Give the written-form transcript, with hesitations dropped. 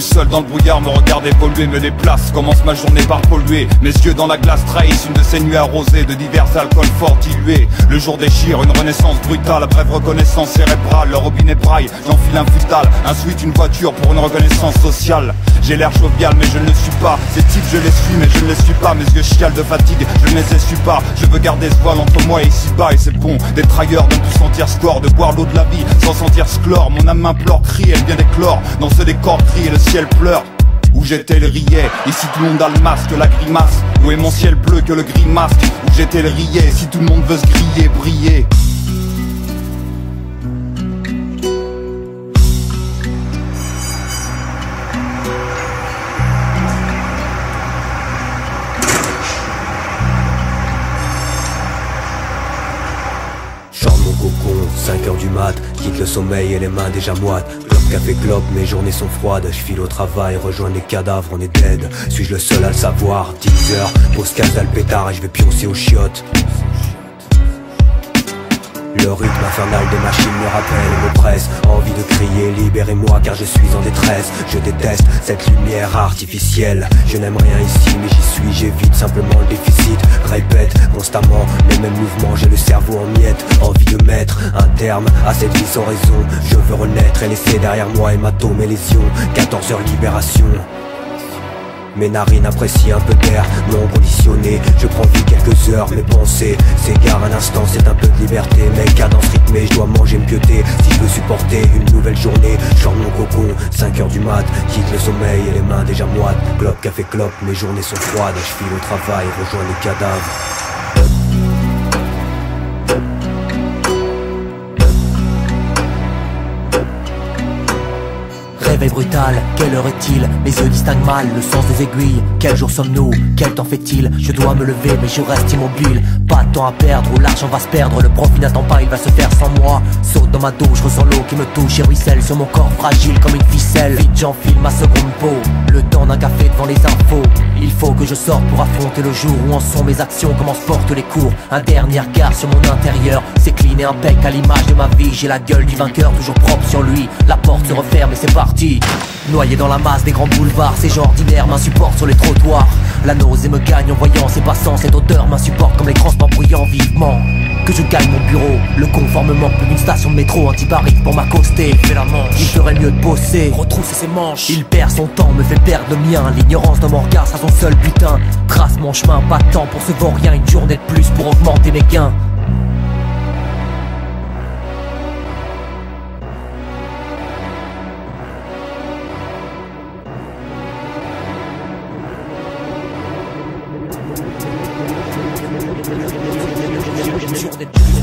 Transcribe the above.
suis seul dans le brouillard, me regarde évoluer, me déplace, commence ma journée par polluer. Mes yeux dans la glace trahissent une de ces nuits arrosées de divers alcools forts dilués. Le jour déchire, une renaissance brutale, brève reconnaissance cérébrale. Le robinet braille, j'enfile un futal, un suite, une voiture pour une reconnaissance sociale. J'ai l'air jovial mais je ne le suis pas. Ces types je les suis mais je ne les suis pas. Mes yeux chialent de fatigue, je ne les essuie pas. Je veux garder ce voile entre moi et ici-bas. Et c'est bon, des trailleurs de ne plus sentir score, de boire l'eau de la vie sans sentir sclore. Mon âme implore, crie, elle vient d'éclore. Dans ce décor crie et le ciel pleure. Où j'étais le riait, ici tout le monde a le masque, la grimace. Où est mon ciel bleu que le gris masque? Où j'étais le riait, si tout le monde veut se griller, briller. Chante mon cocon, 5h du mat, quitte le sommeil et les mains déjà moites. Clope, café, clope, mes journées sont froides. Je file au travail, rejoins les cadavres, on est dead. Suis-je le seul à le savoir? 10h, pause case dans le pétard et je vais pioncer aux chiottes. Le rythme infernal des machines me rappelle et m'oppresse. Envie de crier, libérez-moi car je suis en détresse. Je déteste cette lumière artificielle. Je n'aime rien ici mais j'y suis, j'évite simplement le déficit. Répète constamment les mêmes mouvements, j'ai le cerveau en miettes. Envie de mettre un terme à cette vie sans raison. Je veux renaître et laisser derrière moi hématomes et lésions. 14h libération. Mes narines apprécient un peu d'air non conditionné. Je prends vie quelques heures, mes pensées s'égarent un instant, c'est un peu de liberté. Mes cadences rythmées, je dois manger, me pioter. Si je veux supporter une nouvelle journée, je sors mon cocon, 5h du mat, quitte le sommeil et les mains déjà moites. Clope, café, clope, mes journées sont froides. Je file au travail, rejoins les cadavres. Réveil brutal, quelle heure est-il? Mes yeux distinguent mal le sens des aiguilles. Quel jour sommes-nous? Quel temps fait-il? Je dois me lever mais je reste immobile. Pas de temps à perdre ou l'argent va se perdre. Le profit n'attend pas, il va se faire sans moi. Saute dans ma douche, ressens l'eau qui me touche et ruisselle sur mon corps fragile comme une ficelle. Vite j'enfile ma seconde peau, le temps d'un café devant les infos. Il faut que je sorte pour affronter le jour. Où en sont mes actions, comment se portent les cours? Un dernier regard sur mon intérieur, c'est clean et impec à l'image de ma vie. J'ai la gueule du vainqueur, toujours propre sur lui. La porte se referme et c'est parti. Noyé dans la masse des grands boulevards, ces gens ordinaires m'insupportent sur les trottoirs. La nausée me gagne en voyant ces passants, cette odeur m'insupporte comme les transports bruyants vivement. Que je gagne mon bureau, le confort me manque plus d'une station de métro antibarique pour m'accoster. Il fait la manche, il ferait mieux de bosser, retrousser ses manches. Il perd son temps, me fait perdre le mien. L'ignorance dans mon regard sera son seul butin. Trace mon chemin, pas de temps pour ce vaurien. Une journée de plus pour augmenter mes gains. Journée de plus.